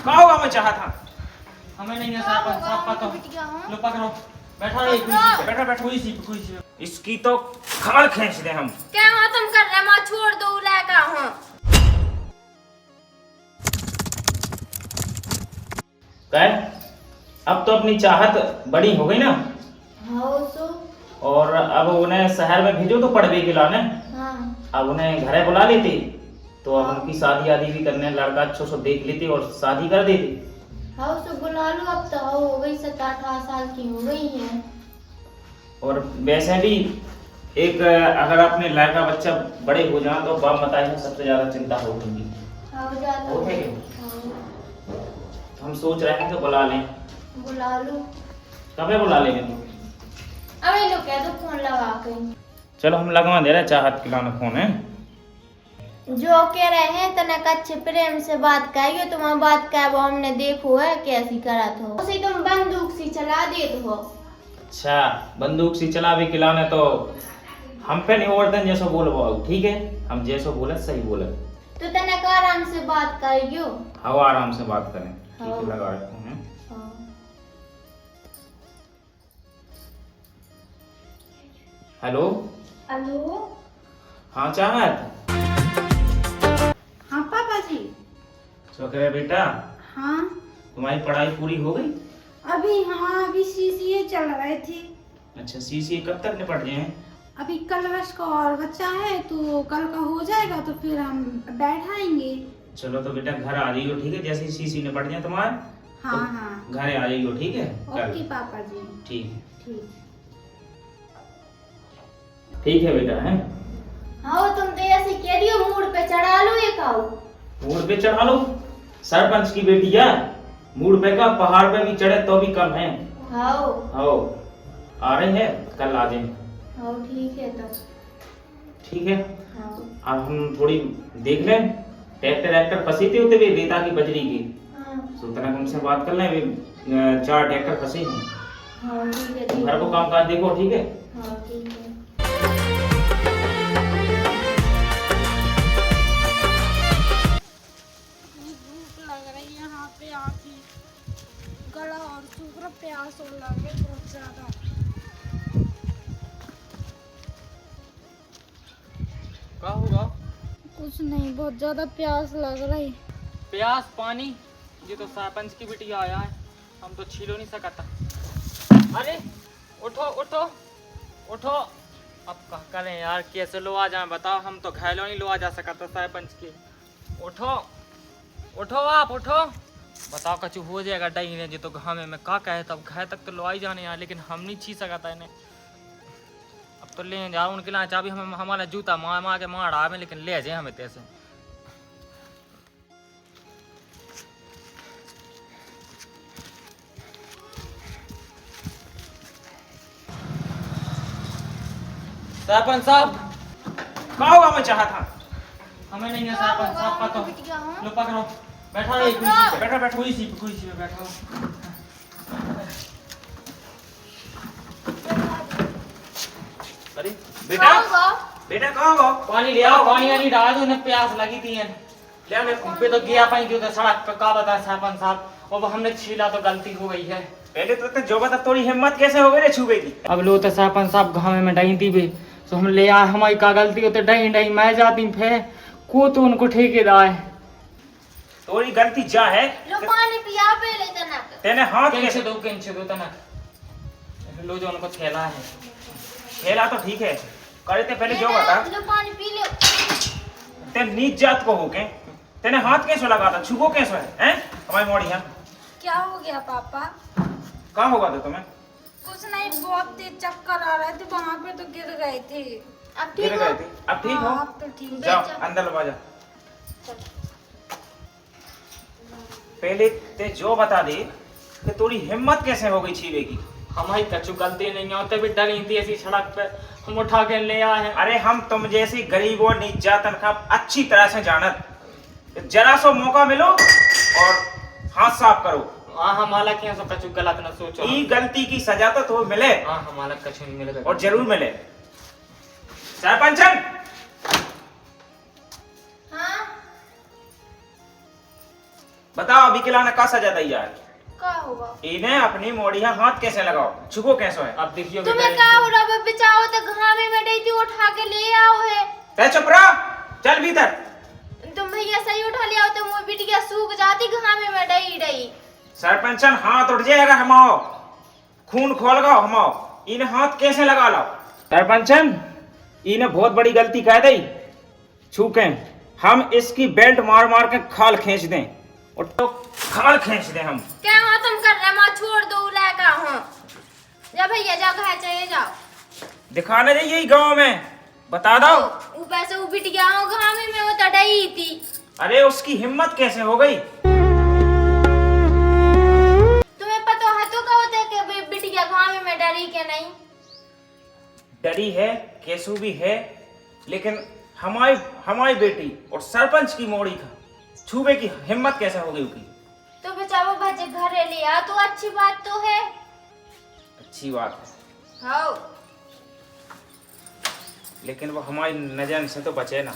क्या हुआ? मैं चाहा था। हमें नहीं है सरपंच साहब का तो लो पकड़ो। बैठो रे कुर्सी पे, बैठो बैठो कुर्सी पे। इसकी तो खाल खींच दे हम। क्या हो तुम कर रहे? मां छोड़ दो लगा हूं। कह, अब तो अपनी चाहत बड़ी हो गई ना। हाँ तो और अब उन्हें शहर में भेजो तो पढ़वे के लाने। हाँ अब उन्हें घरे बुला लेती तो अब उनकी शादी आदि भी करने, लड़का अच्छो से देख लेती और शादी कर देती। हाँ तो बुला लो। अब तो हो गई 17-18 साल की हो गई है। और वैसे भी एक अगर अपने लड़का बच्चा बड़े हो जाए तो बाप माता में सबसे ज्यादा चिंता होगी। हो जाता होते है। क्या? हाँ, हम सोच रहे हैं कि बुला लें। बुला लो। कब बुला लेंगे तो? अब ये लोग कह दो फोन लगा के। चलो हम लगवा दे रहे चाहत के लाना फोन है। जो कह रहे हैं तनक अच्छे प्रेम से बात करियो। तुम बात क्या वो हमने देखो है कैसी करत हो। उसे तुम बंदूक सी चला देत हो। अच्छा, बंदूक से चलावे के लाने तो हम पे नहीं ओवरदन जैसा बोलबो, ठीक है? हम जैसा बोले सही बोले तो तनक आराम से बात करियो। हाँ आराम से बात करें। ठीक है, लगा रहे फोन है। Hello hello. हाँ चाहत। हाँ पापा जी। तो कह रहे बेटा हाँ तुम्हारी पढ़ाई पूरी हो गई? अभी, हाँ अभी सीसीए चल रहे थे। अच्छा, सीसीए कब तक निपट जाए? अभी कल बस का और बच्चा है तो कल का हो जाएगा तो फिर हम बैठाएंगे। चलो तो बेटा घर आ जाइयो, ठीक है? जैसे ही सीसी निपट जाए तुम्हारे हाँ तो हाँ घर आ जाइयो, ठीक है? ओके पापा जी। ठीक है। ठीक। ठीक है बेटा है। हाँ तुम तो ऐसे कह दियो मूड पे चढ़ा लो एक आओ। मूड पे चढ़ा लो? सरपंच की बेटी है, मूड पे का पहाड़ पे भी चढ़े तो भी कम है। हाँ आओ, आ रहे हैं कल आ जाए। हाँ ठीक है तो। ठीक है। हाँ अब हम थोड़ी देख लें, ट्रैक्टर फंसी थी उतने भी रेता की बजरी की, हाँ तो तनक उनसे बात कर लें। 4 ट्रैक्टर फंसे हैं। हाँ ठीक है। घर को काम काज देखो, ठीक है? हाँ ठीक है। भूख लग रही है यहाँ पे आके, गला और सूख रहा, प्यास और लग रही बहुत ज्यादा। क्या होगा? कुछ नहीं, बहुत ज्यादा प्यास लग रही। प्यास पानी? ये तो सरपंच की बिटिया आया है, हम तो छीलो नहीं सकता। अरे उठो उठो उठो। अब क्या करें यार, कैसे लो आ जाए बताओ? हम तो घायलों नहीं लो आ जा सकता सरपंच के। उठो उठो आप उठो। बताओ कछु हो जाएगा डई ने जी तो घामे में का कहे, तब घाय तक तो लो आई जाने यार, लेकिन हम नहीं छी सकता इन्हें। अब तो ले जा उनके लिए चाबी, हम हमारा जूता मार मार के मार आवे, लेकिन ले जाए हमें तैसे। सरपंच साहब। क्या हुआ? मैं चाहा था। हमें नहीं है सरपंच साहब का तो लो पकड़ो। बैठो रे कुर्सी पे, बैठो बैठो कुर्सी पे बैठो। अरे बेटा, बेटा कहाँ हो? पानी ले आओ, पानी वानी डाल दो, उन्हें प्यास लगी थी। ले पे तो गया पानी जो सड़क पे का बता सरपंच साहब, और हमने छीला तो गलती हो गई है। पहले तो जो बता, थोड़ी हिम्मत कैसे हो गई रे छुबे की? अब लो तो सरपंच साहब घामे में डही थी भी, तो हम ले आए, हमारी का गलती होते डही डही मैं जाती फिर को तो उनको ठेकेदार है। थोड़ी गलती जा है। लो पानी पिया पहले तनक। तेने हाथ कैसे दो तना लो जो उनको थैला है। खेला तो ठीक है, करे ते पहले जो बता। लो पानी पी लो। ते नीच जात को हो के तेने हाथ कैसे लगा था? छुबो कैसे है? हैं हमारी मोड़ी है। क्या हो गया पापा? कहाँ होगा तो तुम्हें? कुछ नहीं, बहुत तेज चक्कर आ रहे थे, वहाँ पे तो गिर गए थे। अब गिर ठीक गए हो? थे? अब ठीक हो? हाँ, अब तो ठीक। जाओ अंदर लगा जा। पहले ते जो बता दे कि थोड़ी हिम्मत कैसे हो गई छीबे की? हमारी कछु गलती नहीं होते भी डरी थी ऐसी सड़क पे, हम उठा के ले आए हैं। अरे हम तुम जैसी गरीबों नीच जातन का अच्छी तरह से जानत, जरा सो मौका मिलो और हाथ साफ करो। हाँ हमारा क्या सो कछु गलत न सोचो। ई गलती की सजा तो तुम्हें मिले। हाँ हमारा कछु नहीं मिलेगा और जरूर मिले। सरपंचन, हाँ बताओ अभी के लाने का सजा दी यार। का होगा? इन्हें अपनी मोड़िया हाथ कैसे लगाओ, छुपो कैसे है? अब देखियो तुम्हें क्या हो रहा है? बचाओ तो घामे में डई थी, उठा के ले आओ है। तै चुप रहा, चल भीतर। तुम भैया सही उठा ले आओ तो वो बिटिया सूख जाती घामे में डई। सरपंचन हाथ उठ जाएगा हमाओ, खून खोल गो हमाओ, इन हाथ कैसे लगा लो? सरपंचन इन्हें बहुत बड़ी गलती कह दी, छूके हम इसकी बेल्ट मार मार के खाल खींच दें, और तो खाल खींच दें हम। क्या हो तुम कर रहे? माँ छोड़ दो लगा हो जा भैया, जा घर चले जाओ। दिखाने जाइए गांव में, बता दो। ऊपर से वो बिटिया हो घामे में वो तड़ई थी। अरे उसकी हिम्मत कैसे हो गई? तुम्हें पता है तो क्या होता है कि बिटिया घामे में डरी के नहीं? डरी है, केसू भी है, लेकिन हमारी बेटी और सरपंच की मोड़ी का छूबे की हिम्मत कैसे हो गई उसकी? तो बेचारो बच्चे घर ले आ तो अच्छी बात तो है। अच्छी बात है, हाँ लेकिन वो हमारी नजर से तो बचे ना।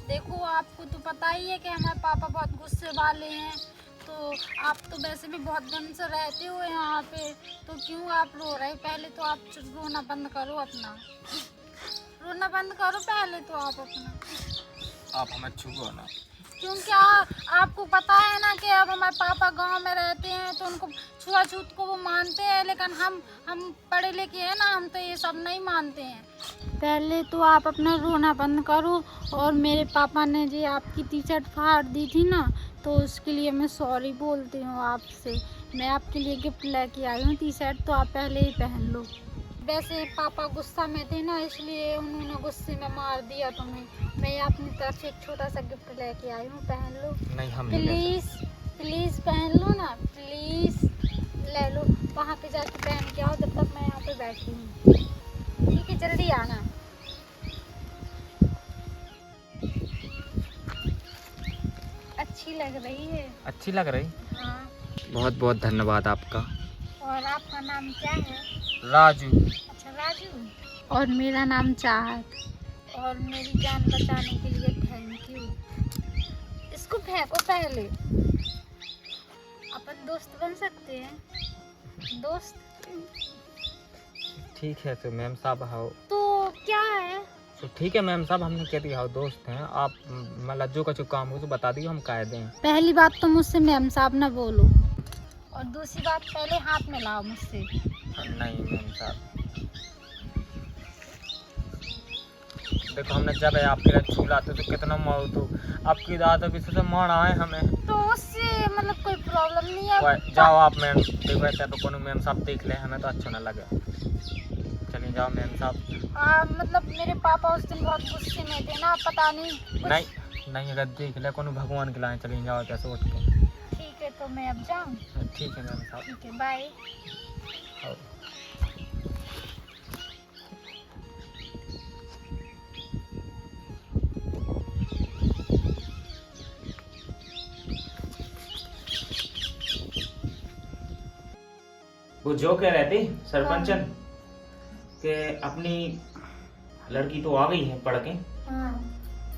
देखो आपको तो पता ही है कि हमारे पापा बहुत गुस्से वाले हैं, तो आप तो वैसे भी बहुत दिन से रहते हो यहाँ पे, तो क्यों आप रो रहे? पहले तो आप रोना बंद करो, अपना रोना बंद करो पहले तो आप अपना। आप हमें छुओ ना, क्योंकि आपको पता है ना कि अब हमारे पापा गांव में रहते हैं तो उनको छुआछूत को वो मानते हैं, लेकिन हम पढ़े लिखे हैं ना, हम तो ये सब नहीं मानते हैं। पहले तो आप अपना रोना बंद करो, और मेरे पापा ने जी आपकी टी शर्ट फाड़ दी थी ना, तो उसके लिए मैं सॉरी बोलती हूँ आपसे। मैं आपके लिए गिफ्ट लेके आई हूँ टी शर्ट, तो आप पहले ही पहन लो। वैसे पापा गुस्सा में थे ना, इसलिए उन्होंने गुस्से में मार दिया तुम्हें। मैं अपनी तरफ से एक छोटा सा गिफ्ट लेके आई हूँ, पहन लो। नहीं हम प्लीज़ पहन लो ना, प्लीज़ ले लो। वहाँ पे जाके पहन के आओ, जब तक मैं यहाँ पे बैठी हूँ। ठीक है, जल्दी आना। अच्छी लग रही है। अच्छी लग रही। हाँ। बहुत बहुत धन्यवाद आपका। और आपका नाम क्या है? राजू। अच्छा राजू। और मेरा नाम चाहत। और मेरी जान बचाने के लिए थैंक यू। इसको फेंको पहले। अपन दोस्त बन सकते हैं, दोस्त। ठीक है तो मैम साहब आओ। तो क्या है? तो ठीक है मैम साहब, हमने कह दिया दोस्त हैं आप, मतलब जो कछु काम हो तो बता दियो, हम कह दें। पहली बात तो मुझसे मैम साहब ना बोलो, और दूसरी बात पहले हाथ मिलाओ मुझसे। नहीं मैम साहब, देखो हमने जब आपके लिए छू लाते तो कितना मोह तो आपकी दादा भी से मारा है हमें, तो उससे मतलब कोई प्रॉब्लम नहीं है। जाओ आप मैम, देखो ऐसा तो कोनो मैम साहब देख ले, हमें तो अच्छा ना लगे। चलिए जाओ मैम साहब। मतलब मेरे पापा उस दिन बहुत गुस्से में थे ना, पता नहीं नहीं अगर देख ले कोनो भगवान के लाए, चलिए जाओ कैसे उठ के। ठीक है तो मैं अब जाऊँ? ठीक है मैम साहब। ठीक है, बाय। वो जो कह रहे थे सरपंचन कि अपनी लड़की तो आ गई है पढ़ के,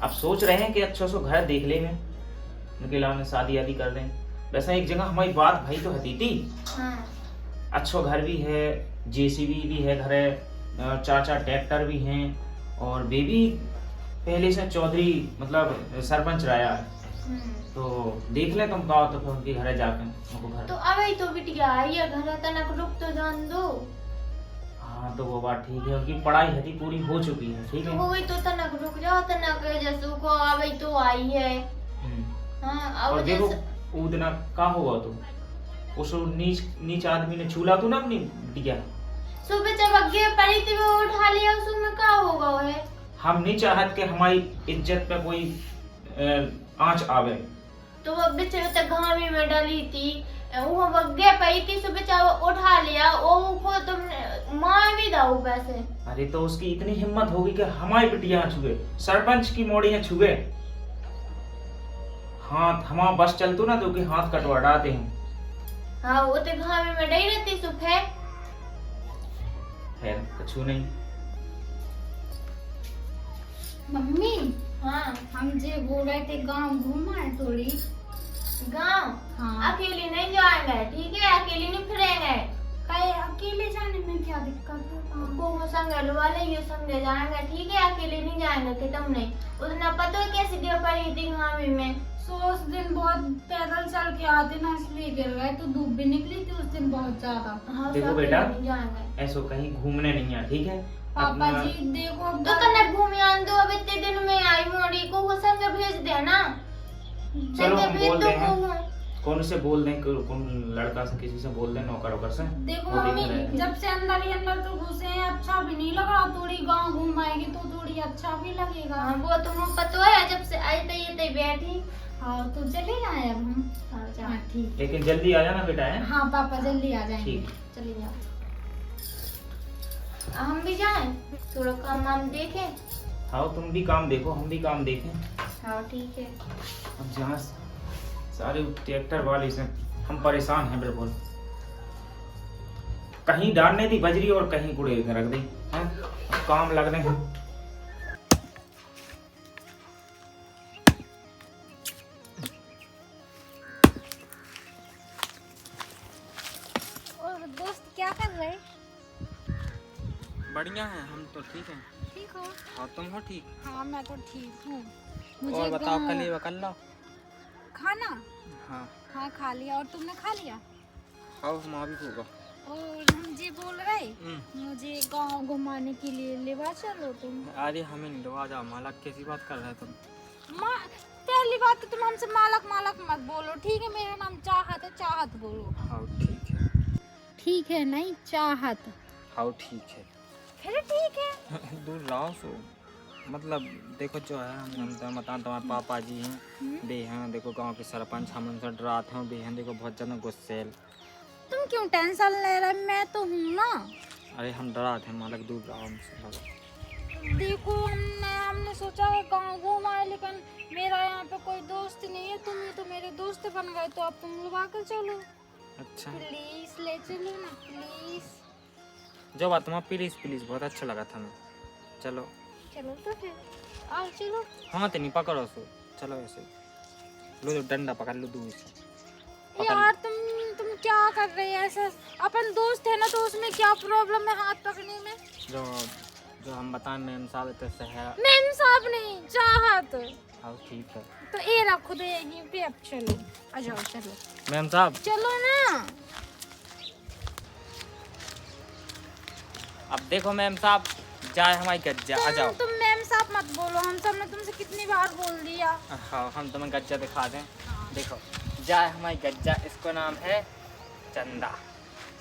अब सोच रहे हैं कि अच्छा सा घर देख ले में उनके लाने शादी आदि कर दें। वैसा एक जगह हमारी बात भाई तो हती थी, अच्छा घर भी है, जेसीबी भी है घर है, 4 ट्रैक्टर भी हैं, और बेबी पहले से चौधरी मतलब सरपंच रहा है, तो देख ले तुम कहो तो फिर उनके घर जाके उनको घर। तो अबे तो बिटिया आई है घर तनक रुक तो जान दो। हाँ तो वो बात ठीक है, उनकी पढ़ाई हती पूरी हो चुकी है, ठीक है। हो गई तो तनक रुक जाओ, तनक जैसू को अबे तो आई है। हाँ और अब देखो जैसे वो दिन का हुआ तो उस नीच आदमी ने छूला तू ना अपनी बिटिया, सुबह जब अगे पड़ी थी वो उठा लिया, उसमें क्या होगा है? हम नहीं चाहत कि हमारी इज्जत पे कोई आंच आवे। तो वो बेचारे तक घामी में डाली थी, वो अगे पड़ी थी, सुबह जब उठा लिया, वो तुमने मार भी दाऊ पैसे। अरे तो उसकी इतनी हिम्मत होगी कि हमारी बिटिया छुए, सरपंच की मोड़ियां छुए, हाथ हमारा बस चलतू ना तो कि हाथ कटवा डालते हैं। हाँ वो तो घामी में डई रहती सुबह, खैर कुछ नहीं। मम्मी हाँ हम जे बोल रहे थे गांव घूमा है थोड़ी। गाँव हाँ अकेले नहीं जाएंगे, ठीक है, अकेले नहीं फिरेंगे। कहीं अकेले जाने में क्या दिक्कत है? को संग वाले ये संग जाएंगे, ठीक है, अकेले नहीं जाएंगे कि तुम नहीं। उतना पता है कैसे गिर पड़ी थी हामी में। सो उस दिन बहुत पैदल चल के आते ना, इसलिए गिर गए, तो धूप भी निकली थी उस दिन बहुत ज्यादा। हाँ, देखो अकेले बेटा, नहीं जाएंगे। ऐसो कहीं घूमने नहीं है, ठीक है। पापा अपना- जी देखो तो कन्या घूमे आन दो, अब इतने दिन में आई मोड़ी को वो संग भेज देना। चलो संग हम भेज बोल दो दें, को। कौन से बोल दें, कौन लड़का से किसी से बोल दें, नौकर वोकर से। देखो वो देख मम्मी, रहे हैं। जब से अंदर ही अंदर तो घुसे हैं, अच्छा भी नहीं लग रहा। थोड़ी गांव घुमाएगी तो थोड़ी अच्छा भी लगेगा। हाँ वो तुम्हें पता है, जब से आई तई तई बैठी। हाँ तो चले जाए अब हम। हाँ जा, हाँ ठीक। लेकिन जल्दी आ जाना बेटा है। हाँ पापा जल्दी आ जाएंगे। ठीक। चली जाओ। हम भी जाएं, थोड़ा काम वाम देखें। हाँ तुम भी काम देखो, हम भी काम देखें। हाँ ठीक है। अब जहाँ सारे ट्रैक्टर वाले से हम परेशान हैं बिल्कुल। कहीं डालने दी बजरी और कहीं कूड़े रख दी हैं। अब काम लगने हैं। और दोस्त क्या कर रहे? बढ़िया है, हम तो ठीक हैं। ठीक हो? और तुम हो ठीक? हाँ मैं तो ठीक हूँ। और बताओ, कल ये कर लो। खाना? हाँ हाँ खा लिया। और तुमने खा लिया? खाओ, माँ भी होगा। और हम जी बोल रहे मुझे गांव घुमाने के लिए लेवा चलो तुम। अरे हमें नहीं लो, आ जाओ। मालक कैसी बात कर रहे हो तुम? माँ पहली बात तो तुम हमसे मालक मालक मत बोलो, ठीक है? मेरा नाम चाहत है, चाहत बोलो। हाँ ठीक है। ठीक है नहीं, चाहत। हाँ ठीक है। फिर ठीक है। दूर लाओ सो। मतलब देखो जो है, हम बताएं, तुम्हारे पापा जी हैं, बे हैं, देखो गांव के सरपंच, हम उनसे डराते हैं, बे हैं, देखो बहुत ज़्यादा गुस्सेल। तुम क्यों टेंशन ले रहे? मैं तो हूँ ना। अरे हम डराते हैं, मालक दूर लाओ हमसे, लगो। देखो हमने सोचा है गाँव घूम आए, लेकिन मेरा यहाँ पे कोई दोस्त नहीं है। तुम ही तो मेरे दोस्त बन गए, तो अब तुम लुभा कर चलो। अच्छा प्लीज ले चलो ना, प्लीज। जो बात तुम्हारा, प्लीज प्लीज, बहुत अच्छा लगा था हमें। चलो चलो तो फिर आओ, चलो। हाँ तो नहीं पकड़ो सो, चलो ऐसे लो, तो डंडा पकड़ लो दूर से। यार तुम क्या कर रहे हैं ऐसा? अपन दोस्त है ना, तो उसमें क्या प्रॉब्लम है हाथ पकड़ने में? जो जो हम बताएं मैम साहब, तो शहर। मैम साहब नहीं, चाहत। हाँ ठीक है। तो ये रखो दे यहीं पे। अब चलो, आ जाओ, चलो मैम साहब, चलो ना। अब देखो मैम साहब, जाए हमारी गज्जा, आ जाओ। तुम मैम साहब मत बोलो, हम सब ने तुमसे कितनी बार बोल दिया। हाँ हम तुम्हें गज्जा दिखा दें। देखो जाए हमारी गज्जा, इसको नाम है चंदा।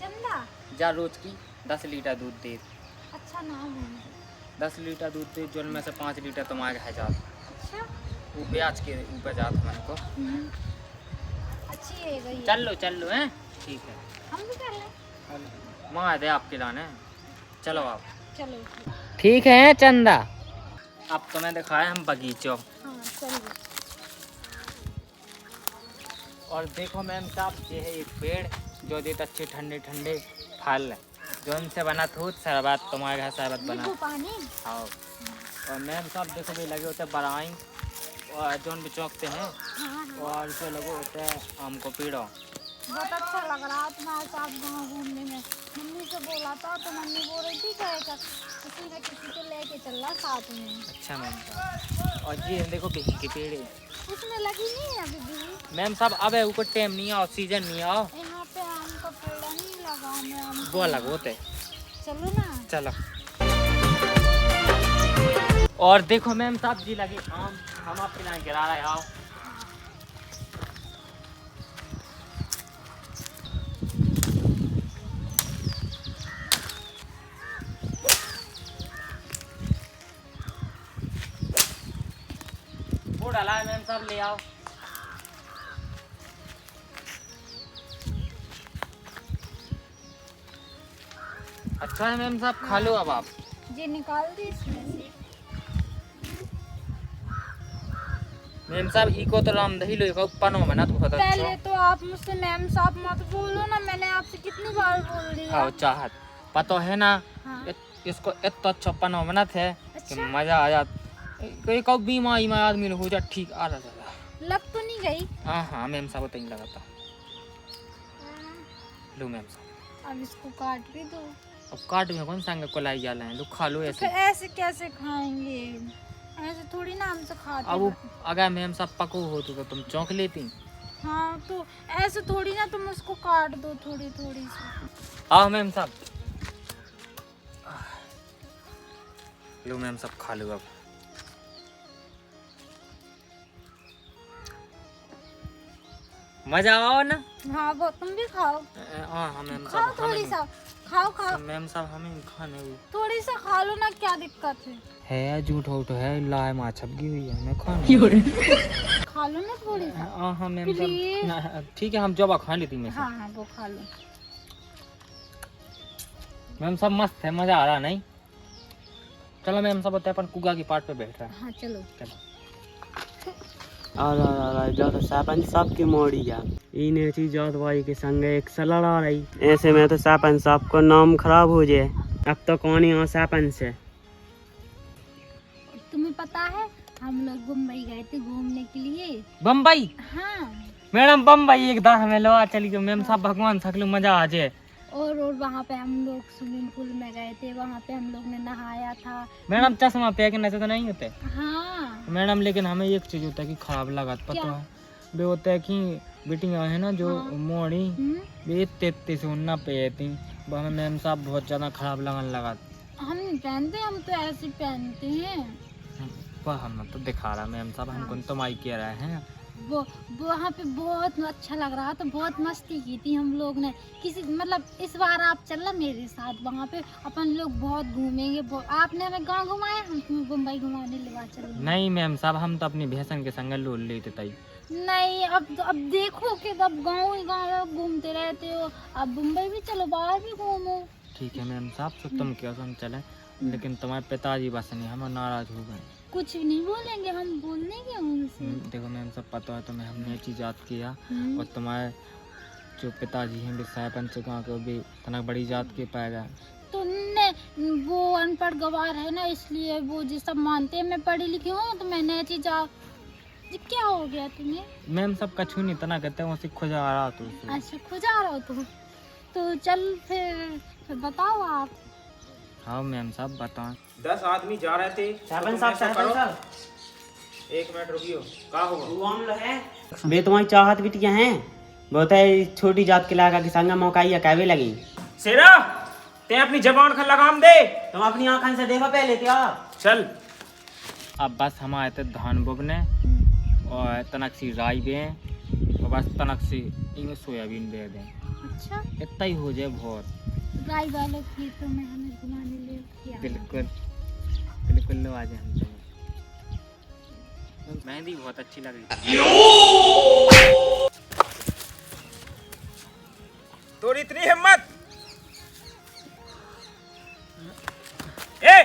चंदा? जा रोज की 10 लीटर दूध दे। अच्छा नाम है। 10 लीटर दूध दे, जो उनमें से 5 लीटर तुम्हारे घर जात। अच्छा वो ब्याज के ऊपर जात हमारे को। अच्छी है गई। चल लो हैं, ठीक है। हम भी कर लें। माँ आ दे आपके लाने, चलो आप। चलो ठीक है चंदा। अब तुम्हें दिखाए हम बगीचों। हाँ चलो। और देखो मैम साहब, ये है एक पेड़ जो देता अच्छे ठंडे ठंडे फल, जो इनसे बना था शरबत, तुम्हारे घर शरबत बना। नींबू पानी। हाँ। और मैम साहब देखो भी लगे होते बराई, और जो भी चौंकते हैं, हाँ और जो लगे होते हैं आम को पेड़ों। बहुत अच्छा लग रहा तुम्हारे साथ गाँव घूमने में। मम्मी से बोला था तो मम्मी बोल रही थी क्या किसी न किसी को लेके चल रहा साथ में। अच्छा मैम साहब, और ये देखो बेही के पेड़ है। उसमें लगी नहीं है अभी भी। मैम साहब अब है ऊपर टाइम नहीं आओ, सीजन नहीं आओ, यहाँ पे आम का पेड़ नहीं लगा। मैं आम वो लगे होते। चलो ना। चलो। और देखो मैम साहब जी लगे आम, हम आपके यहाँ गिरा रहे, आओ। वो डाला है मैम साहब, ले आओ। अच्छा है मैम साहब, खा लो अब आप। ये निकाल दी इसमें से। मैम साहब इको तो राम दही लो, इको पनो में ना तो बहुत पहले अच्छा। तो आप मुझसे मैम साहब मत बोलो ना, मैंने आपसे कितनी बार बोल दिया। हाँ चाहत पता है ना, हाँ। ये इसको इतना अच्छा पना बना थे कि अच्छा? मजा आ जात। कोई कब बीमारी में आदमी हो जा ठीक आ रहा था। लग तो नहीं गई? हाँ हाँ मैम साहब तो नहीं लगा था। लो मैम साहब अब इसको काट भी दो। अब काट में कौन संग को लाई जाला है, लो खा लो ऐसे। फिर ऐसे कैसे खाएंगे? ऐसे थोड़ी ना हमसे खाते अब हैं। अगर मैम साहब पको हो तो तुम चौंक लेती। हाँ तो ऐसे थोड़ी ना, तुम उसको काट दो थोड़ी थोड़ी सी। आओ मैम साहब, लो मैम साहब खा लो अब। मजा आओ ना। हाँ वो तुम भी खाओ। हाँ मैम खाओ साहब थोड़ी सा, खाओ खाओ मैम साहब हमें खाने थोड़ी सा खा लो ना, क्या दिक्कत है? झूठ उठ है, लाए माँ छपकी हुई है, हमें खाना खा लो ना थोड़ी सा। हाँ मैम Please। साहब ठीक है, हम जब खा लेती मैं। हाँ हाँ वो खा लो। मैम साहब मस्त है, मजा आ रहा नहीं। चलो मैम साहब होते अपन कुगा की पार्ट पे बैठ रहा है। हाँ चलो। जो तो सरपंच साहब की मोड़ी जा इन ऐसी जात भाई के संग एक सलाह आ रही, ऐसे में तो सरपंच साहब को नाम खराब हो जाए। अब तो कौन यहाँ सरपंच है? तुम्हें पता है हम लोग मुंबई गए थे घूमने के लिए। बम्बई? हाँ मैडम बम्बई एक दाह हमें लवा चली गई मैम साहब, भगवान सकलू मजा आ जाए। और वहाँ पे हम लोग स्विमिंग पूल में गए थे, वहाँ पे हम लोग ने नहाया था। मैडम चश्मा पहनने से तो नहीं होते हाँ मैडम, लेकिन हमें एक चीज होता है कि खराब लगा पता क्या? है वे होता है कि बेटियां है ना जो हाँ। मोड़ी हम्म? वे तेती से उन्ना पे वो हमें मैम साहब बहुत ज्यादा खराब लगने लगा। हम नहीं पहनते, हम तो ऐसे पहनते हैं। पर हम तो दिखा रहा मैम साहब, हमको तो माई कह रहे हैं। वो वहाँ पे बहुत अच्छा लग रहा था, बहुत मस्ती की थी हम लोग ने। किसी मतलब इस बार आप चलना मेरे साथ, वहाँ पे अपन लोग बहुत घूमेंगे। आपने हमें गांव घुमाया, हम तुम्हें मुंबई घुमाने ले चलेंगे। नहीं मैम साहब, हम तो अपनी भैंसन के संग लोल लेते ताई। नहीं अब देखो कि अब गाँव ही गाँव घूमते रहते हो, अब मुंबई भी चलो, बाहर भी घूमो। ठीक है मैम साहब, तो तुम क्यों हम चले, लेकिन तुम्हारे पिताजी बस नहीं हम नाराज हो गए। कुछ नहीं बोलेंगे, हम बोल देंगे उनसे। देखो मैम सब पता है तुम्हें, हमने ये चीज याद किया हम्म। और तुम्हारे जो पिताजी हैं सरपंच गाँव के, भी इतना बड़ी जात के पाएगा। तो ने वो अनपढ़ गवार है ना, इसलिए वो जी सब मानते हैं। मैं पढ़ी लिखी हूँ तो मैंने चीज जी क्या हो गया तुम्हें? मैम सब कछु नहीं तना कहते हैं, वैसे खुजा आ रहा तो अच्छा खुजा रहा हो तुम तो चल फिर बताओ आप। हाँ मैम साहब बताओ। 10 आदमी जा रहे थे। सरपंच साहब एक मिनट रुकियो, का होगा? वे तुम्हारी चाहत बिटिया हैं, बहुत है छोटी जात के लागा की संग मौका ही कहवे लगी। शेरा ते अपनी जबान का लगाम दे। तुम अपनी आंखन से देखो पहले क्या। चल अब बस हम आए थे धान बोबने और तनक सी राई बे और बस तनक सी इनमें सोयाबीन दे दें, अच्छा इतना ही हो जाए बहुत। राय वालों खेतों में हमें घुमाने ले किया। बिल्कुल बिल्कुल लो आज हम तो। मेहंदी बहुत अच्छी लग रही थी। तोरी इतनी हिम्मत ए,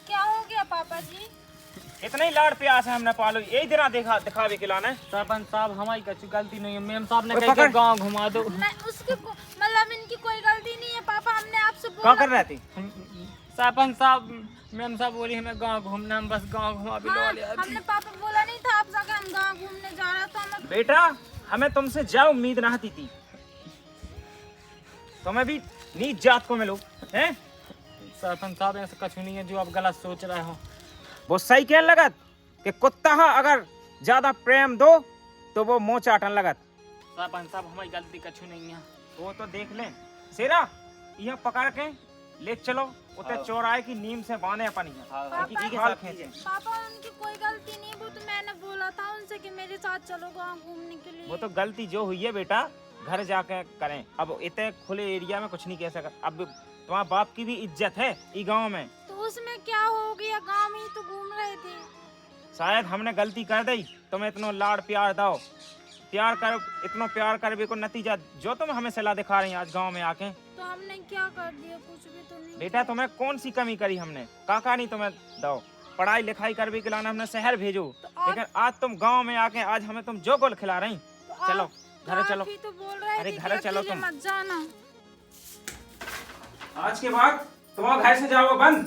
क्या हो गया पापा जी? इतना ही लाड़ प्यास है हमने पालो, यही दिन दिखावे खिलाना है। सरपंच साहब हमारी कछु गलती नहीं है, मैम साहब ने ओए, कहा पकड़। कि गाँव घुमा दो। मैं उसकी मतलब इनकी कोई गलती नहीं है पापा, हमने आपसे क्या बोला। कर रहे थे? सरपंच साहब मैम साहब बोली हमें गाँव घूमना, हम बस गाँव घुमा भी हाँ, लो। हमने पापा बोला नहीं था आप जाके हम गाँव घूमने जा रहा था। हमें बेटा हमें तुमसे क्या उम्मीद रहती थी, तुम्हें भी नीच जात को मिलो हैं? सरपंच साहब ऐसा कछु नहीं है जो आप गलत सोच रहे हो। वो सही कह लगत कि कुत्ता अगर ज्यादा प्रेम दो तो वो मुंह चाटन लगत। सरपंच साहब हमारी गलती कछु नहीं है। वो तो देख ले शेरा, यह पकड़ के ले चलो उते चौराहे की नीम से बांधे अपन पापा उनकी कोई गलती नहीं, वो तो मैंने बोला था उनसे कि मेरे साथ चलो गाँव घूमने के लिए। वो तो गलती जो हुई है बेटा घर जाके करें, अब इतने खुले एरिया में कुछ नहीं कह सकता। अब तुम्हारे बाप की भी इज्जत है इस गाँव में, तो उसमें क्या हो गया, गाँव में ही तो घूम रहे थे। शायद हमने गलती कर दी, तुम्हें इतना लाड़ प्यार दो, प्यार कर, इतना प्यार कर भी को नतीजा जो तुम हमें सलाह दिखा रही हैं आज गांव में आके। तो हमने क्या कर दिया, कुछ भी तो नहीं। बेटा तुम्हें कौन सी कमी करी हमने, काका नहीं तुम्हें दो, पढ़ाई लिखाई कर भी खिलाना हमने शहर भेजो, लेकिन आज तुम गांव में आके आज हमें तुम जो गोल खिला रही। चलो घर चलो, तो बोल रहे अरे थे घर कि चलो अकेले तुम। मत जाना। आज के बाद तुम्हारा घर से जाओ बंद।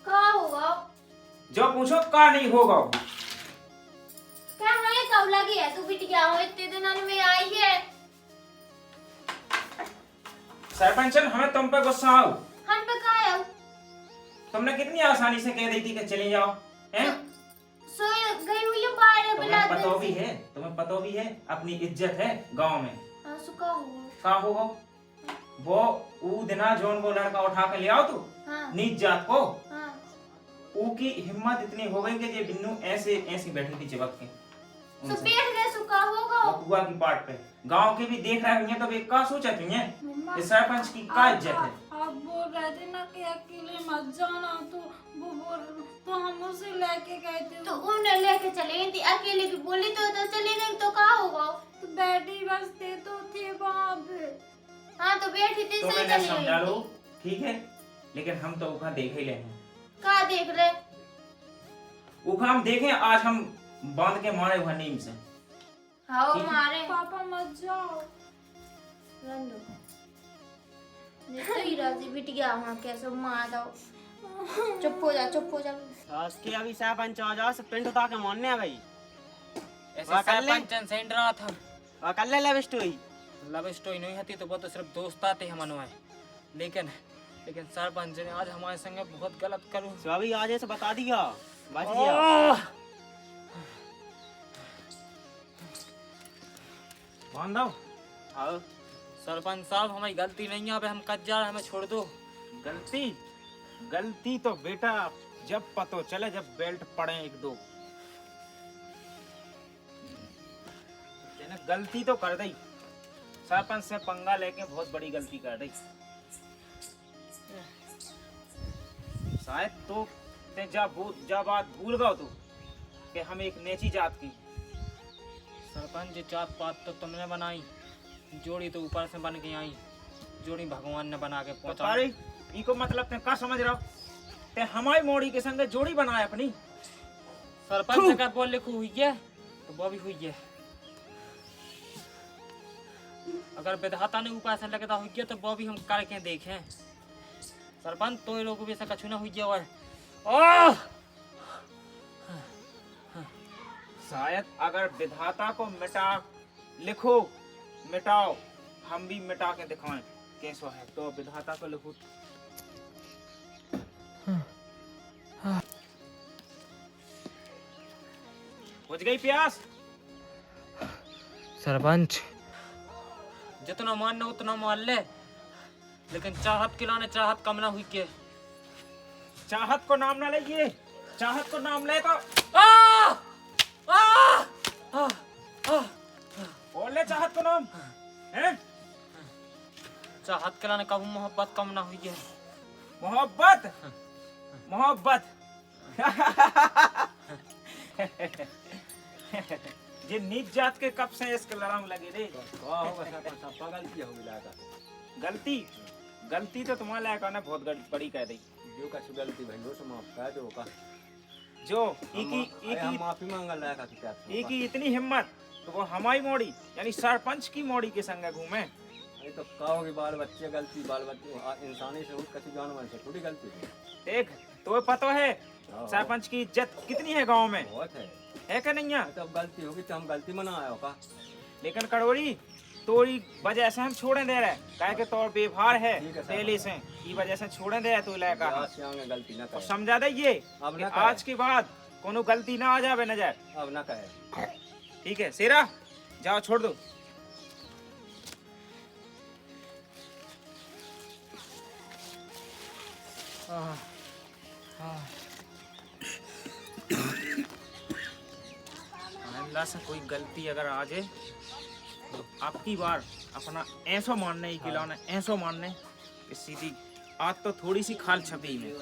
का होगा? जो पूछो का नहीं होगा। क्या है कब लगी है तू बिटिया हो इतने दिन में आई है। सरपंचन हमें तुम पे गुस्सा आओ। हम पे का है? तुमने कितनी आसानी से कह दी थी कि चले जाओ हैं? सो गई हुई है बाहर बुला तुम्हें पता भी है, तुम्हें पता भी है अपनी इज्जत है गांव में। हां सो का हुआ? का होगा? वो ऊ दिना जोन वो लड़का उठा के ले आओ तू। हां नीच जात को। हां ऊ की हिम्मत इतनी हो गई कि ये बिन्नू ऐसे ऐसी बैठी थी चिपक के सो उनसे। बैठ गए सो का होगा? बकुआ की पाट पे गांव के भी देख रहे होंगे तो वे का सोचत हैं ये सरपंच की का इज्जत है। आप बोल रहे थे ना कि अकेले मत जाना, तो वो बोल तो हम उसे लेके गए थे। तो उन्हें लेके चले गई थी, अकेले भी बोली तो चली गई तो का होगा? तो बैठी बसते तो थे वहाँ पे। हाँ तो बैठी थी तो सही मैंने चली समझा गई लो थी। ठीक है, लेकिन हम तो उखा देख ही ले हैं। का देख रहे? उखा हम देखें आज हम बांध के मारे हुआ नीम से। हाँ ठीक है। मारे पापा मत जाओ। रंदो ही राजी बिटिया वहाँ कैसे मार दो। चुप हो जा चुप हो जा। उसके अभी सरपंच आ जाओ, सब पिंड उठा के मारने आ गई। ऐसे सरपंचन सेंड रहा था। और कल ले लव स्टोरी। लव स्टोरी नहीं होती तो वो तो सिर्फ दोस्त आते हम मनवाए, लेकिन सरपंच ने आज हमारे संग बहुत गलत करूँ। तो अभी आज ऐसे बता दिया, बच गया। बांध दो। हाँ सरपंच साहब हमारी गलती नहीं है, अब हम कट जा रहे, हमें छोड़ दो। गलती गलती तो बेटा जब पतो चले, जब बेल्ट पड़े एक दो। गलती तो कर दी, सरपंच से पंगा लेके बहुत बड़ी गलती कर दी। शायद तो ते जा बात भूल गए तू कि हम एक नेची जात की। सरपंच जी जात पात तो तुमने बनाई, जोड़ी तो ऊपर से बन के आई, जोड़ी भगवान ने बना के पहुंचा। अरे इको मतलब ते का समझ रहा हो? ते हमारी मोड़ी के संग जोड़ी बनाए अपनी। सरपंच अगर बोल लिखू हुई है तो वो भी हुई है, अगर विधाता ने ऊपर से लगता हुई है तो वो भी हम करके देखें। सरपंच तो ये लोग भी ऐसा कछु ना हुई है। और शायद अगर विधाता को लिखो मिटाओ, हम भी मिटा के दिखाएं कैसा है, तो विधाता को लिखो। बुझ गई प्यास? सरपंच जितना मानना उतना मान ले, लेकिन चाहत के लाने चाहत कम ना हुई के। चाहत को नाम ना लेगी, चाहत को नाम ले तो बोल ले चाहत को नाम है। चाहत के लाने कभी मोहब्बत कम ना हुई है। मोहब्बत मोहब्बत ये नीच जात के कब से इसके लड़ाई लगे रे। गलती गलती तो तुम्हारे लायक ने बहुत बड़ी कह दी। जो का गलती भइलो से माफ कर दो का। जो हम माफी मांगल लायक है क्या? की इतनी हिम्मत तो वो हमारी मोड़ी यानी सरपंच की मोड़ी के संग घूमे। अरे तो कहोगे बाल बच्चे गलती, बाल बच्चे इंसानी से किसी जानवर से थोड़ी गलती है। देख तो पता है सरपंच की इज्जत कितनी है गांव में, बहुत है क्या नहीं है? तो अब गलती होगी तो हम गलती मनाया का। लेकिन कड़ोरी तोरी वजह से हम छोड़े दे रहे, काहे के तौर व्यवहार है पहले से की वजह से छोड़े दे तो लायका गलती ना और करे। समझा दे ये अब कि ना आज के बाद कोनो गलती ना आ जावे नजर। अब ना कहे। ठीक है शेरा, जाओ छोड़ दो। अल्लाह से कोई गलती अगर आ जाए तो आपकी बार अपना ऐसो मानने ही खिलाना, ऐसो मानने कि सीधी आज तो थोड़ी सी खाल छपी में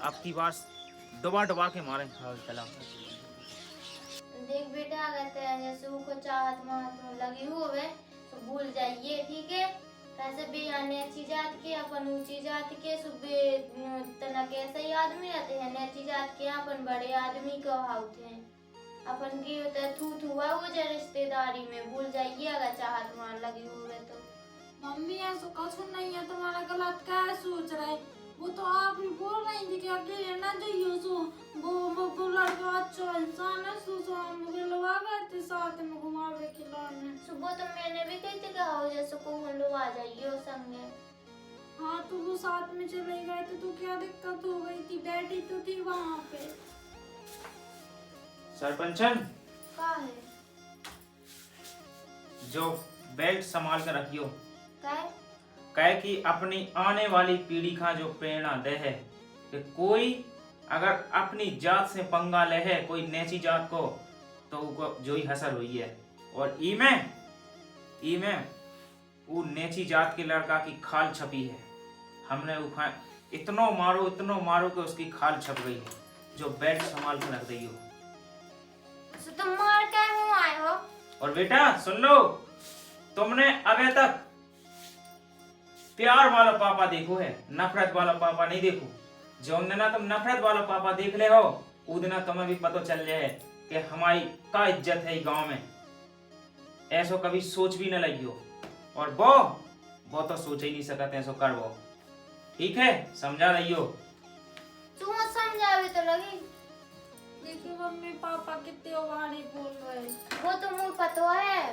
आपकी बार दबा दबा के मारे। देख बेटा अगर तेरे से को चाहत महत लगी हुए तो भूल जाइए ठीक है। कैसे भी आने अच्छी जात के अपन ऊंची जात के सुबह तना कैसे ही आदमी रहते हैं, नेची जात के अपन बड़े आदमी को हाउते हैं। अपन की होता थू हुआ वो जो रिश्तेदारी में भूल जाइए अगर चाहत मान लगी हुए तो। मम्मी ऐसा कुछ नहीं है, तुम्हारा गलत क्या सोच रहे। वो तो आप ही बोल रही थी कि अकेले ना जाइयो, सो वो लड़का अच्छा इंसान है, सो हम लगा करते साथ में घुमावे खिलाने। सुबह तो मैंने भी कही थी कि आओ जैसे को हम लोग आ जाइयो संगे। हाँ तो वो साथ में चले गए थे तो क्या दिक्कत हो गई थी, बैठी तो थी वहाँ पे। सरपंचन का है जो बेल्ट संभाल कर रखियो, काय कहे कि अपनी आने वाली पीढ़ी का जो प्रेरणा दे है कि कोई अगर अपनी जात से पंगा ले है, कोई नेची जात को, तो उको जो ही हसर हुई है। और ई में वो नेची जात के लड़का की खाल छपी है। हमने इतनो मारो कि उसकी खाल छप गई है। जो बेल्ट संभाल कर रख दी हो। सो तुम मार के मुंह आए हो। और बेटा सुन लो, तुमने अबे तक प्यार वाला पापा देखो है, नफरत वाला पापा नहीं देखो। जो दिन तुम नफरत वाला पापा देख ले हो, वो दिन तुम्हें भी पता चल जाए कि हमारी का इज्जत है गांव में। ऐसो कभी सोच भी न लगी हो। और वो तो सोच ही नहीं सकते ऐसो कर वो। ठीक है, समझा रही हो? तू समझावे तो लगी। देखिए मम्मी पापा कितने वाणी बोल रहे। वो तो मुझे पता है।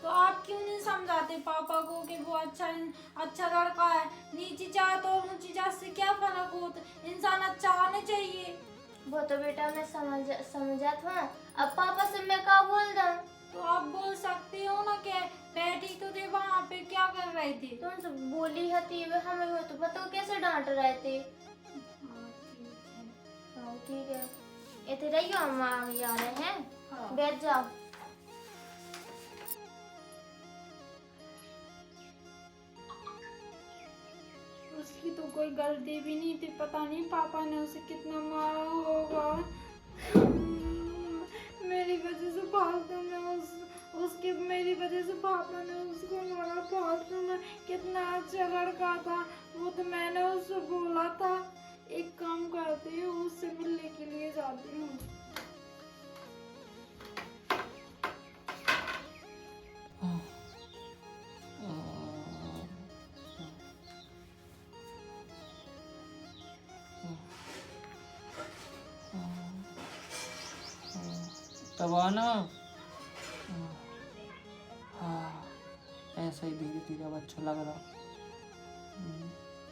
तो आप क्यों नहीं समझाते पापा को कि वो अच्छा लड़का है। नीची जात और ऊंची जात से क्या फर्क होता, इंसान अच्छा होना चाहिए। वो तो बेटा मैं समझत हूँ। अब पापा से मैं क्या बोल दूं? तो आप बोल सकते हो ना कि बैठी तो थे वहाँ पे, क्या कर रहे थे। तुम तो बोली हती वे हमें हो तो पता कैसे डांट रहे थे। हाँ ठीक है, इतने रहियो, हम आ रहे हैं। हाँ। बैठ जाओ। उसकी तो कोई गलती भी नहीं थी, पता नहीं पापा ने उसे कितना मारा होगा। मेरी वजह से फालतू में उसके मेरी वजह से पापा ने उसको मारा। फालतू में कितना अच्छा लड़का था वो, तो मैंने उससे बोला था एक काम करती हूँ, उससे मिलने के लिए जाती हूँ। तब आना। हाँ ऐसा ही धीरे धीरे अब अच्छा लग रहा।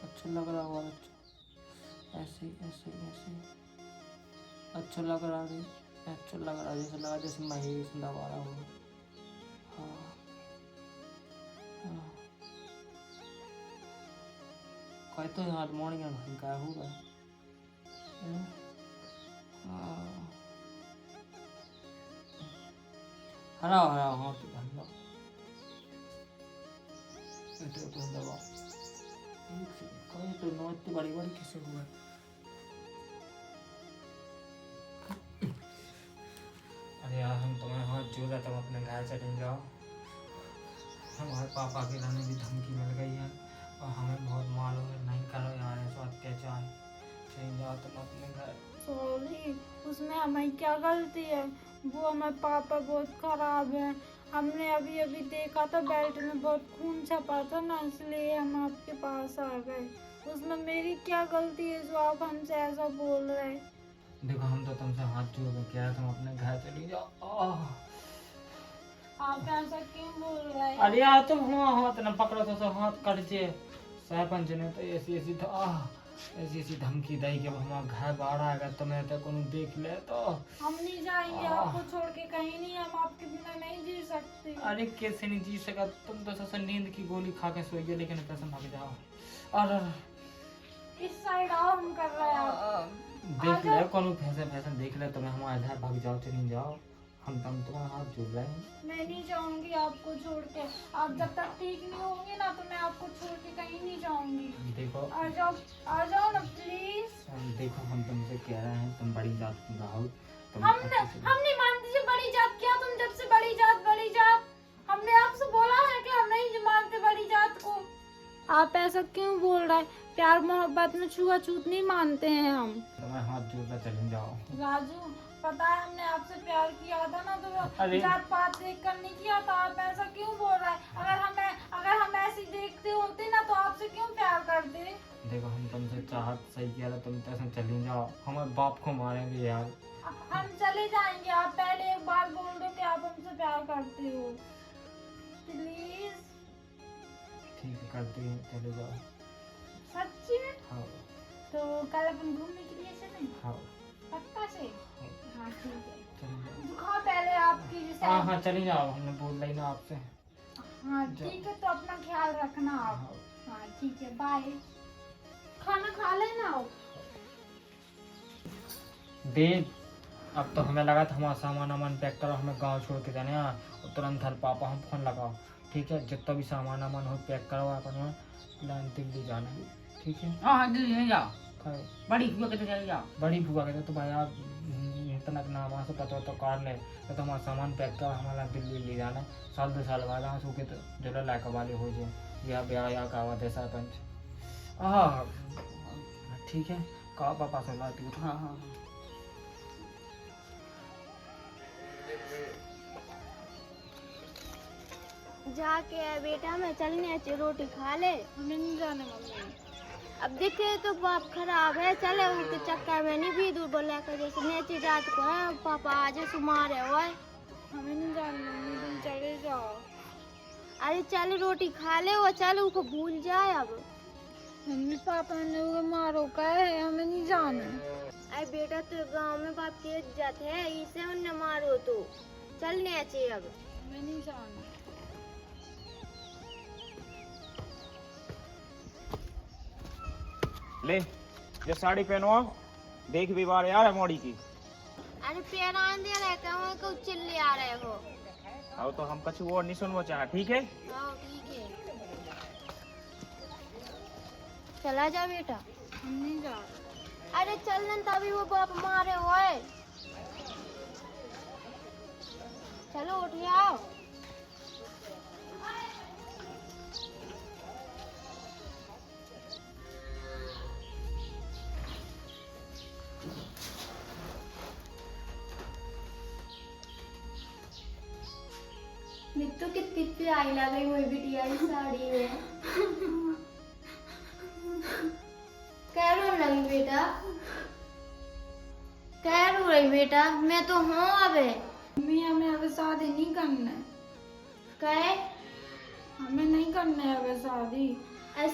अच्छा लग रहा और अच्छा, ऐसे अच्छा लग रहा रे। अच्छा लग रहा, जैसे लगा जैसे महेश दबा रहा हो। हाँ हाँ कोई तो हाथ मॉर्निंग में क्या होगा। हराओ हाँ तो धंधा तो दबा कोई तो नोट तो बड़ी किसे हुआ। अरे यार हम तुम्हें हाथ जोड़ रहे, तुम अपने घर चले जाओ। हमारे पापा के लाने की धमकी मिल गई है और हमें बहुत मालूम है। नहीं करो यार ऐसा अत्याचार, चले जाओ तुम अपने घर। सॉरी, उसमें हमारी क्या गलती है। वो हमारे पापा बहुत खराब है। हमने अभी अभी देखा था बेल्ट में बहुत खून छपा था ना, इसलिए हम आपके पास आ गए। उसमें मेरी क्या गलती है जो आप हमसे ऐसा बोल रहे हैं। देखो हम तो तुमसे हाथ जोड़ के क्या, तुम अपने घर चली जाओ। आप ऐसा क्यों बोल रहे हैं। अरे यार तुम हुआ हाथ न पकड़ो तो सब हाथ कट जे। सरपंच ने तो ऐसी धमकी दी कि हमारा घर बाहर आएगा, तुम्हें तो कोई देख ले तो हम नहीं जाएंगे आपको छोड़ के कहीं नहीं। हम आपके बिना नहीं जी सकते। अरे कैसे नहीं जी सका, तुम तो सबसे नींद की गोली खा के सोइए, लेकिन पैसा भाग जाओ। और इस साइड आओ, हम कर रहे हैं। देख ले कौन फैशन देख ले, तुम्हें हमारे घर भाग जाओ, चली जाओ। हम तुम्हारा हाथ जोड़ रहे हैं। मैं नहीं जाऊंगी आपको छोड़ के। आप जब तक ठीक नहीं होंगे ना तो मैं आपको छोड़ के कहीं नहीं जाऊंगी। देखो आ जाओ ना प्लीज। देखो हम तुमसे कह रहे हैं, तुम बड़ी जात की रहो। हम नहीं मानते जी बड़ी जात। क्या तुम जब से बड़ी जात हमने आपसे बोला है कि हम नहीं मानते बड़ी जात को। आप ऐसा क्यों बोल रहे हैं? प्यार मोहब्बत में छुआछूत नहीं मानते हैं हम। तो मैं हाथ जोड़कर चले जाओ। राजू, पता है हमने आपसे प्यार किया था ना, अरे। तो जात पात देख कर नहीं किया था। आप ऐसा क्यों बोल रहे हैं? अगर हम ऐसे देखते होते ना तो आपसे क्यों प्यार करते? देखो हम तुमसे चाहत सही किया था, तुम तो चली जाओ, हमारे बाप को मारेंगे यार। हम चले जाएंगे। आप पहले एक बार बोल दो कि आप हमसे प्यार करते हो, प्लीज। ठीक है, करते हैं, चले जाओ। सच्ची में? हाँ तो कल अपन घूमने के लिए चलें? हाँ पक्का से? हाँ ठीक है। चले जाओ। दिखाओ पहले आपकी जैसे। हाँ हाँ चले जाओ, हमने बोल रही ना आपसे। हाँ ठीक है, तो अपना ख्याल रखना आप। हाँ। हाँ ठीक है, बाय। खाना खा लेना आप। देख, अब तो हमें लगा था हमारा सामान वामान पैक करो, हमें गांव छोड़ के जाने और तुरंत घर पापा हम फोन लगाओ। ठीक है, जितना भी सामान वामान हो पैक करो, अपन प्लान दिल्ली जाना है। ठीक है। हाँ दिल्ली जाओ, खाए बड़ी बुआ के तो चले जाओ। बड़ी बुआ कहते तो भाई आप इतना नाम से पता तो कार ले तो हमारा सामान पैक कर, हमारा दिल्ली ले जाना। 1-2 साल बाद यहाँ सूखे तो जो लायक वाले हो जाए, या ब्याह या कहावत है सरपंच। हाँ ठीक है, कहा पापा से बात की। हाँ हाँ जाके बेटा मैं चलने अच्छी रोटी खा ले। हमें नहीं जाने मम्मी। अब देखे तो बाप खराब है, चले उनके चक्कर में नहीं भी दूर बोला कर जैसे नेची जात को है पापा आज सुमारे हुआ। हमें नहीं जाने मम्मी, तुम चले जाओ। अरे चल रोटी खा ले, वो चल उनको भूल जाए अब। मम्मी पापा ने वो मारो का है, हमें नहीं जाना। अरे बेटा तो गांव में बाप की इज्जत है, इसे उन्हें मारो तो चलने चाहिए अब। हमें नहीं जाना। ले ये साड़ी पहनो, देख भी बार यार है मोड़ी की। अरे पेरान दे रहे कहाँ को चिल्ले आ रहे हो? अब तो हम कछु और नहीं सुनना चाह। ठीक है, हाँ ठीक है, चला जा बेटा। हम नहीं जा। अरे चल न, तभी वो बाप मारे हुए। चलो उठ जाओ। तो कितनी प्यारी लग रही हुई बिटिया इस साड़ी में। क्या रो लगी बेटा? क्या रो रही बेटा? मैं तो हूँ अबे। मम्मी हमें अब शादी नहीं करना है। कहे हमें नहीं करना है अब शादी।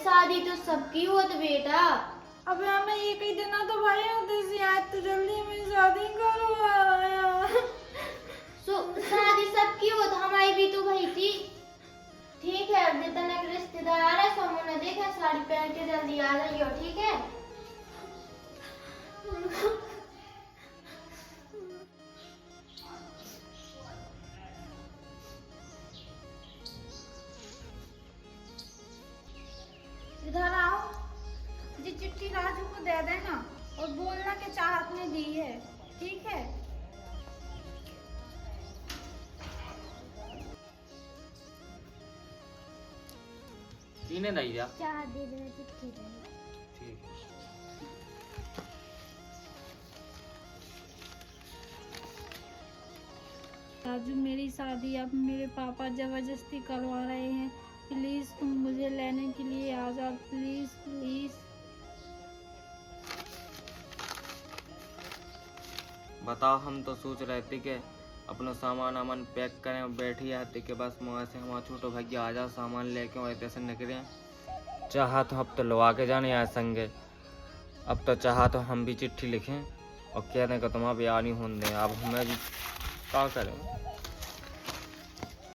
शादी तो सबकी होती बेटा। अब हमें एक ही दिन तो भाई होते आज तो जल्दी में शादी करो। शादी सबकी हो तो हमारी भी तो भाई थी। ठीक है, अब जितने के रिश्तेदार आ रहे सब उन्हें देखा साड़ी पहन के जल्दी आ जाइयो। ठीक है। इधर आओ। जी चिट्ठी राजू को दे देना और बोलना कि चाहत ने दी है। ठीक है। इन्हें नहीं जा। चाहत दे देना, चिट्ठी दे। ठीक है। राजू मेरी शादी अब मेरे पापा जबरदस्ती करवा रहे हैं। प्लीज तुम मुझे लेने के लिए आ जाओ, प्लीज प्लीज। बताओ, हम तो सोच रहे थे कि अपना सामान वामान पैक करें और बैठी आते के बस वहाँ से हमारा छोटो भाई आ जाओ सामान लेके और ऐसे निकले। चाहा तो अब तो लवा के जाने आए संगे। अब तो चाहा तो हम भी चिट्ठी लिखें और कह दें कि तुम्हारा ब्याह नहीं होने दें। अब हमें भी क्या करें।